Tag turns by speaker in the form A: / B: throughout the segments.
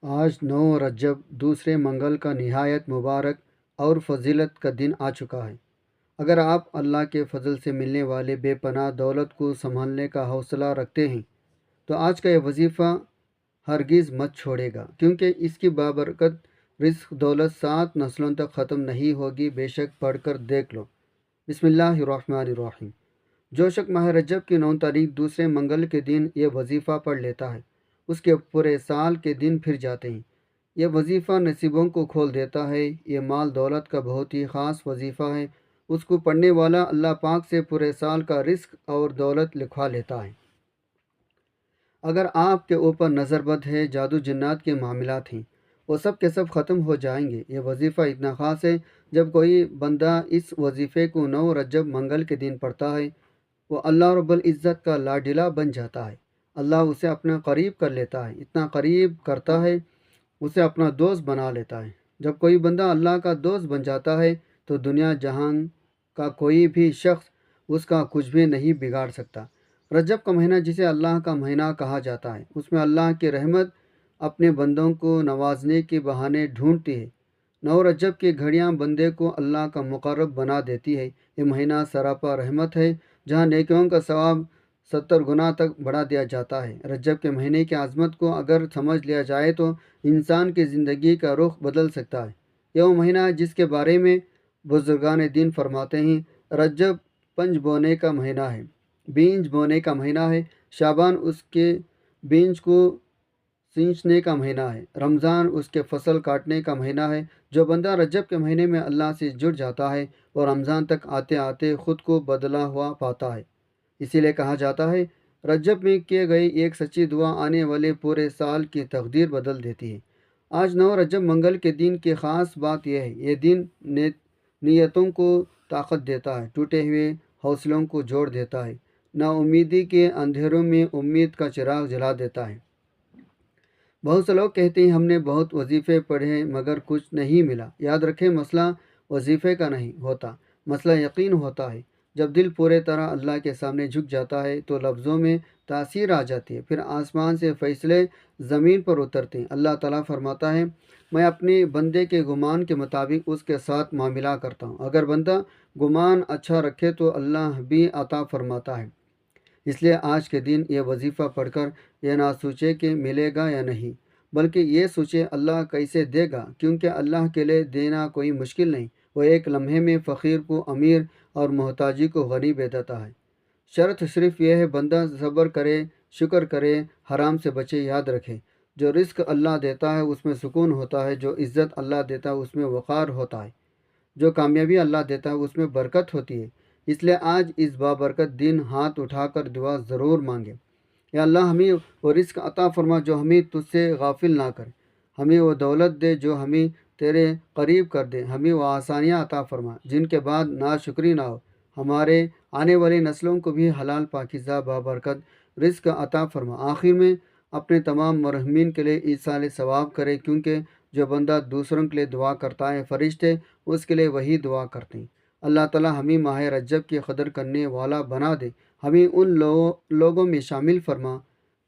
A: آج 9 رجب دوسرے منگل کا نہایت مبارک اور فضیلت کا دن آ چکا ہے۔ اگر آپ اللہ کے فضل سے ملنے والے بے پناہ دولت کو سنبھالنے کا حوصلہ رکھتے ہیں تو آج کا یہ وظیفہ ہرگز مت چھوڑے گا، کیونکہ اس کی بابرکت رزق دولت 7 نسلوں تک ختم نہیں ہوگی۔ بے شک پڑھ کر دیکھ لو۔ بسم اللہ الرحمن الرحیم۔ جو شخص ماہ رجب کی 9 تاریخ دوسرے منگل کے دن یہ وظیفہ پڑھ لیتا ہے، اس کے پورے سال کے دن پھر جاتے ہیں۔ یہ وظیفہ نصیبوں کو کھول دیتا ہے۔ یہ مال دولت کا بہت ہی خاص وظیفہ ہے۔ اس کو پڑھنے والا اللہ پاک سے پورے سال کا رزق اور دولت لکھوا لیتا ہے۔ اگر آپ کے اوپر نظر بد ہے، جادو جنات کے معاملات ہیں، وہ سب کے سب ختم ہو جائیں گے۔ یہ وظیفہ اتنا خاص ہے، جب کوئی بندہ اس وظیفے کو 9 رجب منگل کے دن پڑھتا ہے، وہ اللہ رب العزت کا لاڈلا بن جاتا ہے۔ اللہ اسے اپنا قریب کر لیتا ہے، اتنا قریب کرتا ہے، اسے اپنا دوست بنا لیتا ہے۔ جب کوئی بندہ اللہ کا دوست بن جاتا ہے تو دنیا جہان کا کوئی بھی شخص اس کا کچھ بھی نہیں بگاڑ سکتا۔ رجب کا مہینہ جسے اللہ کا مہینہ کہا جاتا ہے، اس میں اللہ کی رحمت اپنے بندوں کو نوازنے کے بہانے ڈھونڈتی ہے۔ 9 رجب کی گھڑیاں بندے کو اللہ کا مقرب بنا دیتی ہے۔ یہ مہینہ سراپا رحمت ہے، جہاں نیکیوں کا ثواب 70 گنا تک بڑھا دیا جاتا ہے۔ رجب کے مہینے کی عظمت کو اگر سمجھ لیا جائے تو انسان کی زندگی کا رخ بدل سکتا ہے۔ یہ وہ مہینہ ہے جس کے بارے میں بزرگان دین فرماتے ہیں، رجب پنج بونے کا مہینہ ہے، بیج بونے کا مہینہ ہے، شعبان اس کے بیج کو سینچنے کا مہینہ ہے، رمضان اس کے فصل کاٹنے کا مہینہ ہے۔ جو بندہ رجب کے مہینے میں اللہ سے جڑ جاتا ہے اور رمضان تک آتے آتے خود کو بدلا ہوا پاتا ہے۔ اسی لیے کہا جاتا ہے، رجب میں کیے گئی ایک سچی دعا آنے والے پورے سال کی تقدیر بدل دیتی ہے۔ آج 9 رجب منگل کے دن کی خاص بات یہ ہے، یہ دن نیتوں کو طاقت دیتا ہے، ٹوٹے ہوئے حوصلوں کو جوڑ دیتا ہے، نا امیدی کے اندھیروں میں امید کا چراغ جلا دیتا ہے۔ بہت سے لوگ کہتے ہیں ہم نے بہت وظیفے پڑھے مگر کچھ نہیں ملا۔ یاد رکھیں، مسئلہ وظیفے کا نہیں ہوتا، مسئلہ یقین ہوتا ہے۔ جب دل پورے طرح اللہ کے سامنے جھک جاتا ہے تو لفظوں میں تاثیر آ جاتی ہے، پھر آسمان سے فیصلے زمین پر اترتے ہیں۔ اللہ تعالیٰ فرماتا ہے، میں اپنے بندے کے گمان کے مطابق اس کے ساتھ معاملہ کرتا ہوں۔ اگر بندہ گمان اچھا رکھے تو اللہ بھی عطا فرماتا ہے۔ اس لیے آج کے دن یہ وظیفہ پڑھ کر یہ نہ سوچے کہ ملے گا یا نہیں، بلکہ یہ سوچے اللہ کیسے دے گا، کیونکہ اللہ کے لیے دینا کوئی مشکل نہیں۔ وہ ایک لمحے میں فقیر کو امیر اور محتاجی کو غنی دے دیتا ہے۔ شرط صرف یہ ہے بندہ صبر کرے، شکر کرے، حرام سے بچے۔ یاد رکھے، جو رزق اللہ دیتا ہے اس میں سکون ہوتا ہے، جو عزت اللہ دیتا ہے اس میں وقار ہوتا ہے، جو کامیابی اللہ دیتا ہے اس میں برکت ہوتی ہے۔ اس لیے آج اس بابرکت دن ہاتھ اٹھا کر دعا ضرور مانگے، یا اللہ ہمیں وہ رزق عطا فرما جو ہمیں تجھ سے غافل نہ کرے، ہمیں وہ دولت دے جو ہمیں تیرے قریب کر دے، ہمیں وہ آسانیاں عطا فرما جن کے بعد ناشکری نہ ہو، ہمارے آنے والی نسلوں کو بھی حلال پاکیزہ بابرکت رزق عطا فرما۔ آخر میں اپنے تمام مرحومین کے لیے ایصال ثواب کرے، کیونکہ جو بندہ دوسروں کے لیے دعا کرتا ہے فرشتے اس کے لیے وہی دعا کرتے ہیں۔ اللہ تعالیٰ ہمیں ماہ رجب کی قدر کرنے والا بنا دے، ہمیں ان لوگوں میں شامل فرما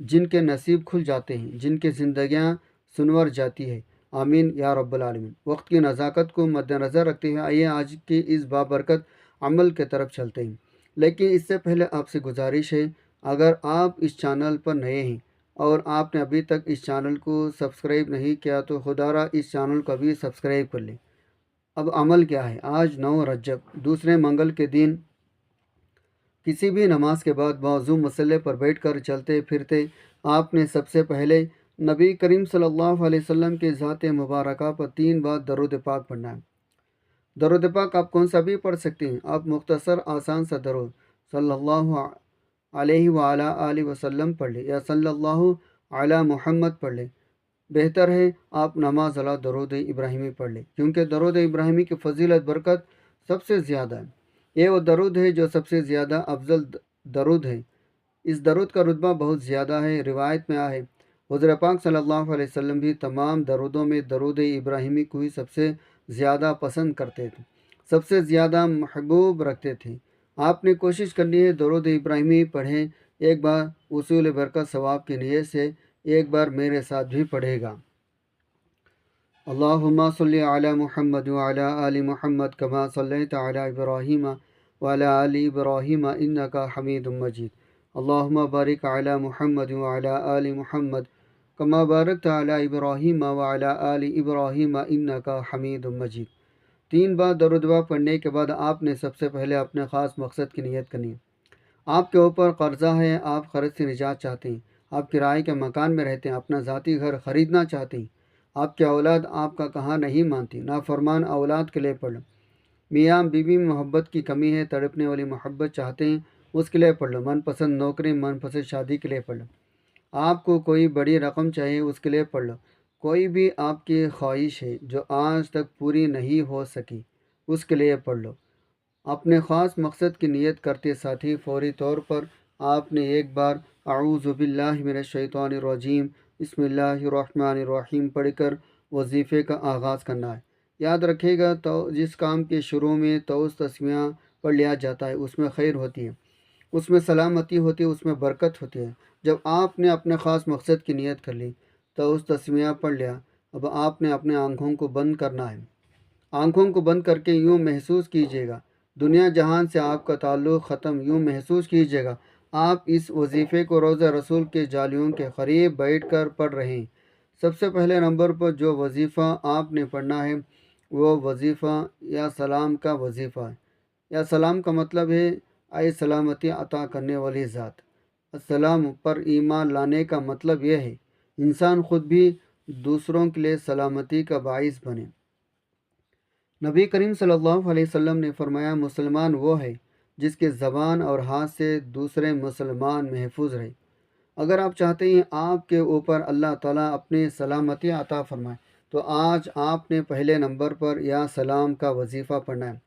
A: جن کے نصیب کھل جاتے ہیں، جن کی زندگیاں سنور جاتی ہے۔ آمین یا رب العالمین۔ وقت کی نزاکت کو مد نظر رکھتے ہوئے آئیے آج کی اس بابرکت عمل کے طرف چلتے ہیں، لیکن اس سے پہلے آپ سے گزارش ہے، اگر آپ اس چینل پر نئے ہیں اور آپ نے ابھی تک اس چینل کو سبسکرائب نہیں کیا تو خدا را اس چینل کو بھی سبسکرائب کر لیں۔ اب عمل کیا ہے؟ آج 9 رجب دوسرے منگل کے دن کسی بھی نماز کے بعد موضوع مسئلے پر بیٹھ کر چلتے پھرتے آپ نے سب سے پہلے نبی کریم صلی اللہ علیہ وسلم کے ذات مبارکہ پر 3 بار درود پاک پڑھنا ہے۔ درود پاک آپ کون سا بھی پڑھ سکتے ہیں، آپ مختصر آسان سا درود صلی اللہ علیہ وآلہ آلہ وسلم پڑھ لیں، یا صلی اللہ علی محمد پڑھ لیں۔ بہتر ہے آپ نماز علی درود ابراہیمی پڑھ لیں، کیونکہ درود ابراہیمی کی فضیلت برکت سب سے زیادہ ہے۔ یہ وہ درود ہے جو سب سے زیادہ افضل درود ہے۔ اس درود کا رتبہ بہت زیادہ ہے۔ روایت میں آیا ہے، حضور پاک صلی اللہ علیہ وسلم بھی تمام درودوں میں درود ابراہیمی کو ہی سب سے زیادہ پسند کرتے تھے، سب سے زیادہ محبوب رکھتے تھے۔ آپ نے کوشش کرنی ہے درود ابراہیمی پڑھیں، ایک بار وصول برکت ثواب کی نیت سے ایک بار میرے ساتھ بھی پڑھے گا۔ اللہم صلی علی محمد وعلی آل محمد کما صلیت علی ابراہیم وعلی آل ابراہیم انکا حمید مجید اللہم بارک علی محمد وعلی آل محمد کما بارکت علی ابراہیم وعلی آل ابراہیم انکا حمید مجید۔ 3 بار درود و پڑھنے کے بعد آپ نے سب سے پہلے اپنے خاص مقصد کی نیت کرنی ہے۔ آپ کے اوپر قرضہ ہے، آپ قرض سے نجات چاہتے ہیں، آپ کرائے کے مکان میں رہتے ہیں، اپنا ذاتی گھر خریدنا چاہتے ہیں، آپ کی اولاد آپ کا کہا نہیں مانتی، نافرمان اولاد کے لیے پڑھ لو، میاں بیوی میں محبت کی کمی ہے، تڑپنے والی محبت چاہتے ہیں، اس کے لیے پڑھ لو، من پسند نوکری، من پسند شادی کے لیے پڑھ لو، آپ کو کوئی بڑی رقم چاہیے، اس کے لیے پڑھ لو، کوئی بھی آپ کی خواہش ہے جو آج تک پوری نہیں ہو سکی، اس کے لیے پڑھ لو۔ اپنے خاص مقصد کی نیت کرتے ساتھ ہی فوری طور پر آپ نے ایک بار اعوذ باللہ من الشیطان الرجیم بسم اللہ الرحمن الرحیم پڑھ کر وظیفے کا آغاز کرنا ہے۔ یاد رکھے گا تو جس کام کے شروع میں توس تسمیہ پڑھ لیا جاتا ہے اس میں خیر ہوتی ہے، اس میں سلامتی ہوتی ہے، اس میں برکت ہوتی ہے۔ جب آپ نے اپنے خاص مقصد کی نیت کر لی، توس تسمیہ پڑھ لیا، اب آپ نے اپنے آنکھوں کو بند کرنا ہے۔ آنکھوں کو بند کر کے یوں محسوس کیجیے گا دنیا جہان سے آپ کا تعلق ختم، یوں محسوس کیجیے گا آپ اس وظیفے کو روضہ رسول کے جالیوں کے قریب بیٹھ کر پڑھ رہے ہیں۔ سب سے پہلے نمبر پر جو وظیفہ آپ نے پڑھنا ہے وہ وظیفہ یا سلام کا وظیفہ ہے۔ یا سلام کا مطلب ہے اے سلامتی عطا کرنے والی ذات۔ السلام پر ایمان لانے کا مطلب یہ ہے انسان خود بھی دوسروں کے لیے سلامتی کا باعث بنے۔ نبی کریم صلی اللہ علیہ وسلم نے فرمایا مسلمان وہ ہے جس کے زبان اور ہاتھ سے دوسرے مسلمان محفوظ رہے۔ اگر آپ چاہتے ہیں آپ کے اوپر اللہ تعالیٰ اپنے سلامتی عطا فرمائے تو آج آپ نے پہلے نمبر پر یا سلام کا وظیفہ پڑھنا ہے۔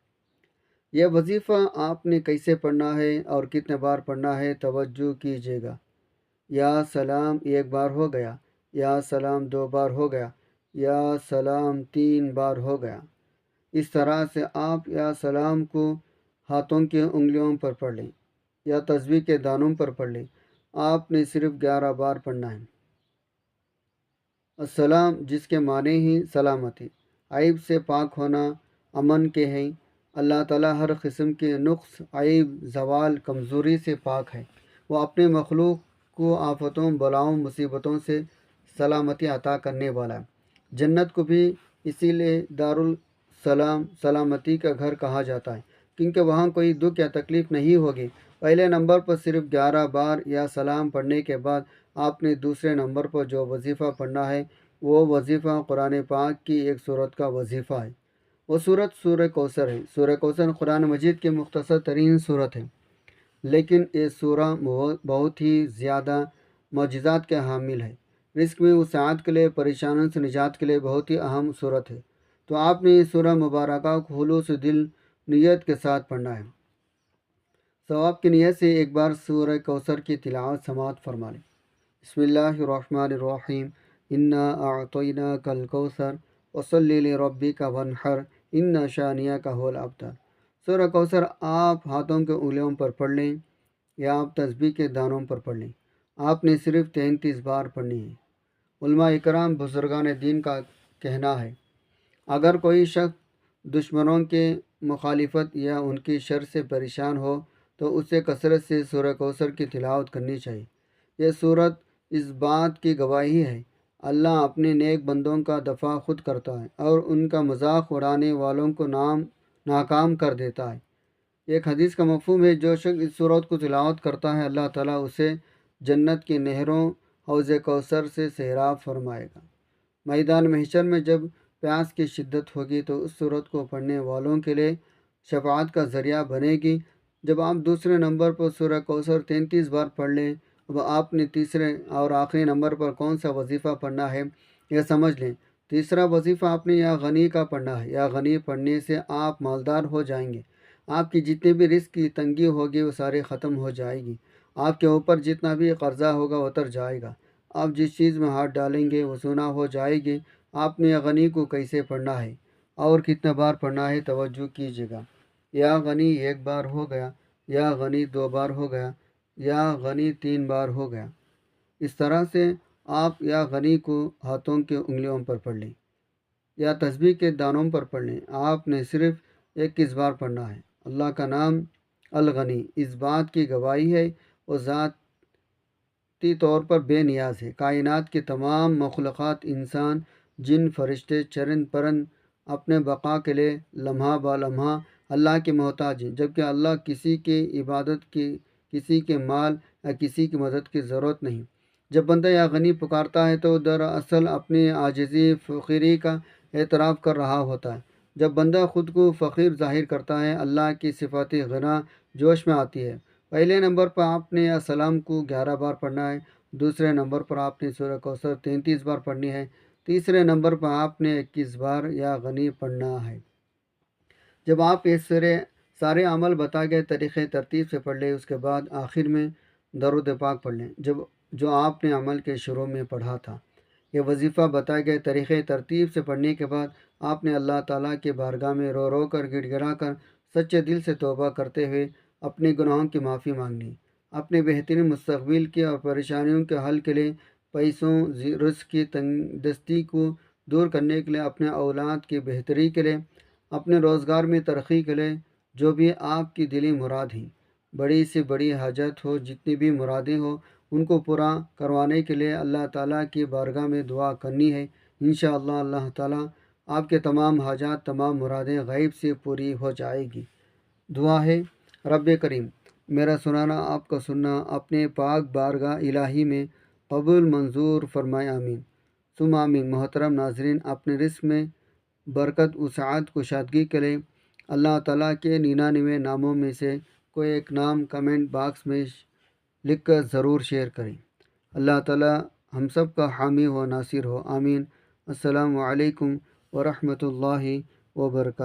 A: یہ وظیفہ آپ نے کیسے پڑھنا ہے اور کتنے بار پڑھنا ہے توجہ کیجیے گا۔ یا سلام 1 بار ہو گیا، یا سلام 2 بار ہو گیا، یا سلام 3 بار ہو گیا۔ اس طرح سے آپ یا سلام کو ہاتھوں کی انگلیوں پر پڑھ لیں یا تسبیح کے دانوں پر پڑھ لیں۔ آپ نے صرف 11 بار پڑھنا ہے۔ السلام جس کے معنی ہی سلامتی، عیب سے پاک ہونا، امن کے ہیں۔ اللہ تعالیٰ ہر قسم کے نقص، عیب، زوال، کمزوری سے پاک ہے۔ وہ اپنے مخلوق کو آفتوں، بلاؤں، مصیبتوں سے سلامتی عطا کرنے والا ہے۔ جنت کو بھی اسی لیے دارالسلام، سلامتی کا گھر کہا جاتا ہے، کیونکہ وہاں کوئی دکھ یا تکلیف نہیں ہوگی۔ پہلے نمبر پر صرف 11 بار یا سلام پڑھنے کے بعد آپ نے دوسرے نمبر پر جو وظیفہ پڑھنا ہے وہ وظیفہ قرآن پاک کی ایک سورت کا وظیفہ ہے۔ وہ سورت سورہ کوثر ہے۔ سورہ کوثر قرآن مجید کی مختصر ترین سورت ہے، لیکن یہ سورہ بہت ہی زیادہ معجزات کے حامل ہے۔ رزق میں وسعت کے لیے، پریشانوں سے نجات کے لیے بہت ہی اہم سورت ہے۔ تو آپ نے اس سورہ مبارکہ کو خلوص دل نیت کے ساتھ پڑھنا ہے۔ ثواب کی نیت سے ایک بار سورہ کوثر کی تلاوت سماعت فرما لیں۔ بسم اللہ الرحمن الرحیم انا اعطیناک الکوثر وصلی لربک وانحر ان شانئک هو الابتر۔ سورہ کوثر آپ ہاتھوں کے انگلیوں پر پڑھ لیں یا آپ تسبیح کے دانوں پر پڑھ لیں۔ آپ نے صرف 33 بار پڑھنی ہے۔ علماء اکرام، بزرگان دین کا کہنا ہے اگر کوئی شخص دشمنوں کے مخالفت یا ان کی شر سے پریشان ہو تو اسے کثرت سے سورہ کوثر کی تلاوت کرنی چاہیے۔ یہ سورت اس بات کی گواہی ہے اللہ اپنے نیک بندوں کا دفاع خود کرتا ہے اور ان کا مذاق اڑانے والوں کو ناکام کر دیتا ہے۔ ایک حدیث کا مفہوم ہے جو شخص اس سورت کو تلاوت کرتا ہے اللہ تعالیٰ اسے جنت کی نہروں حوض کوثر سے سیراب فرمائے گا۔ میدان محشر میں جب پیاس کی شدت ہوگی تو اس سورت کو پڑھنے والوں کے لیے شفاعت کا ذریعہ بنے گی۔ جب آپ دوسرے نمبر پر سورہ کوثر 33 بار پڑھ لیں، اب آپ نے تیسرے اور آخری نمبر پر کون سا وظیفہ پڑھنا ہے یہ سمجھ لیں۔ تیسرا وظیفہ آپ نے یا غنی کا پڑھنا ہے۔ یا غنی پڑھنے سے آپ مالدار ہو جائیں گے۔ آپ کی جتنی بھی رزق کی تنگی ہوگی وہ ساری ختم ہو جائے گی۔ آپ کے اوپر جتنا بھی قرضہ ہوگا وہ اتر جائے گا۔ آپ جس چیز میں ہاتھ ڈالیں گے وہ سونا ہو جائے گی۔ آپ نے یا غنی کو کیسے پڑھنا ہے اور کتنے بار پڑھنا ہے توجہ کیجیے گا۔ یا غنی 1 بار ہو گیا، یا غنی 2 بار ہو گیا، یا غنی 3 بار ہو گیا۔ اس طرح سے آپ یا غنی کو ہاتھوں کی انگلیوں پر پڑھ لیں۔ یا تسبیح کے دانوں پر پڑھ لیں۔ آپ نے صرف 21 بار پڑھنا ہے۔ اللہ کا نام الغنی اس بات کی گواہی ہے وہ ذاتی طور پر بے نیاز ہے۔ کائنات کی تمام مخلوقات، انسان، جن، فرشتے، چرند پرند اپنے بقا کے لیے لمحہ با لمحہ اللہ کے محتاج ہیں، جبکہ اللہ کسی کی عبادت کی، کسی کے مال یا کسی کی مدد کی ضرورت نہیں۔ جب بندہ یا غنی پکارتا ہے تو دراصل اپنی عاجزی، فقیری کا اعتراف کر رہا ہوتا ہے۔ جب بندہ خود کو فقیر ظاہر کرتا ہے، اللہ کی صفت غنا جوش میں آتی ہے۔ پہلے نمبر پر آپ نے السلام کو 11 بار پڑھنا ہے۔ دوسرے نمبر پر آپ نے سورہ کوثر 33 بار پڑھنی ہے۔ تیسرے نمبر پر آپ نے 21 بار یا غنی پڑھنا ہے۔ جب آپ یہ سارے عمل بتا گئے طریقے ترتیب سے پڑھ لیں، اس کے بعد آخر میں درود پاک پڑھ لیں جو آپ نے عمل کے شروع میں پڑھا تھا۔ یہ وظیفہ بتائے گئے طریقے ترتیب سے پڑھنے کے بعد آپ نے اللہ تعالیٰ کے بارگاہ میں رو رو کر، گڑ گڑا کر، سچے دل سے توبہ کرتے ہوئے اپنے گناہوں کی معافی مانگنی، اپنے بہترین مستقبل کے اور پریشانیوں کے حل کے لیے، پیسوں، رزق کی تنگ دستی کو دور کرنے کے لیے، اپنے اولاد کی بہتری کے لیے، اپنے روزگار میں ترقی کے لیے، جو بھی آپ کی دلی مراد ہیں، بڑی سے بڑی حاجت ہو، جتنی بھی مرادیں ہو، ان کو پورا کروانے کے لیے اللہ تعالیٰ کی بارگاہ میں دعا کرنی ہے۔ انشاءاللہ اللہ تعالیٰ آپ کے تمام حاجات، تمام مرادیں غیب سے پوری ہو جائے گی۔ دعا ہے، رب کریم میرا سنانا، آپ کا سننا اپنے پاک بارگاہ الہی میں قبول منظور فرمائے، آمین ثم آمین۔ محترم ناظرین، اپنے رزق میں برکت، وسعت، کشادگی کے لیے اللہ تعالیٰ کے 99 ناموں میں سے کوئی ایک نام کمنٹ باکس میں لکھ کر ضرور شیئر کریں۔ اللہ تعالیٰ ہم سب کا حامی و ناصر ہو، آمین۔ السلام علیکم ورحمۃ اللہ وبرکاتہ۔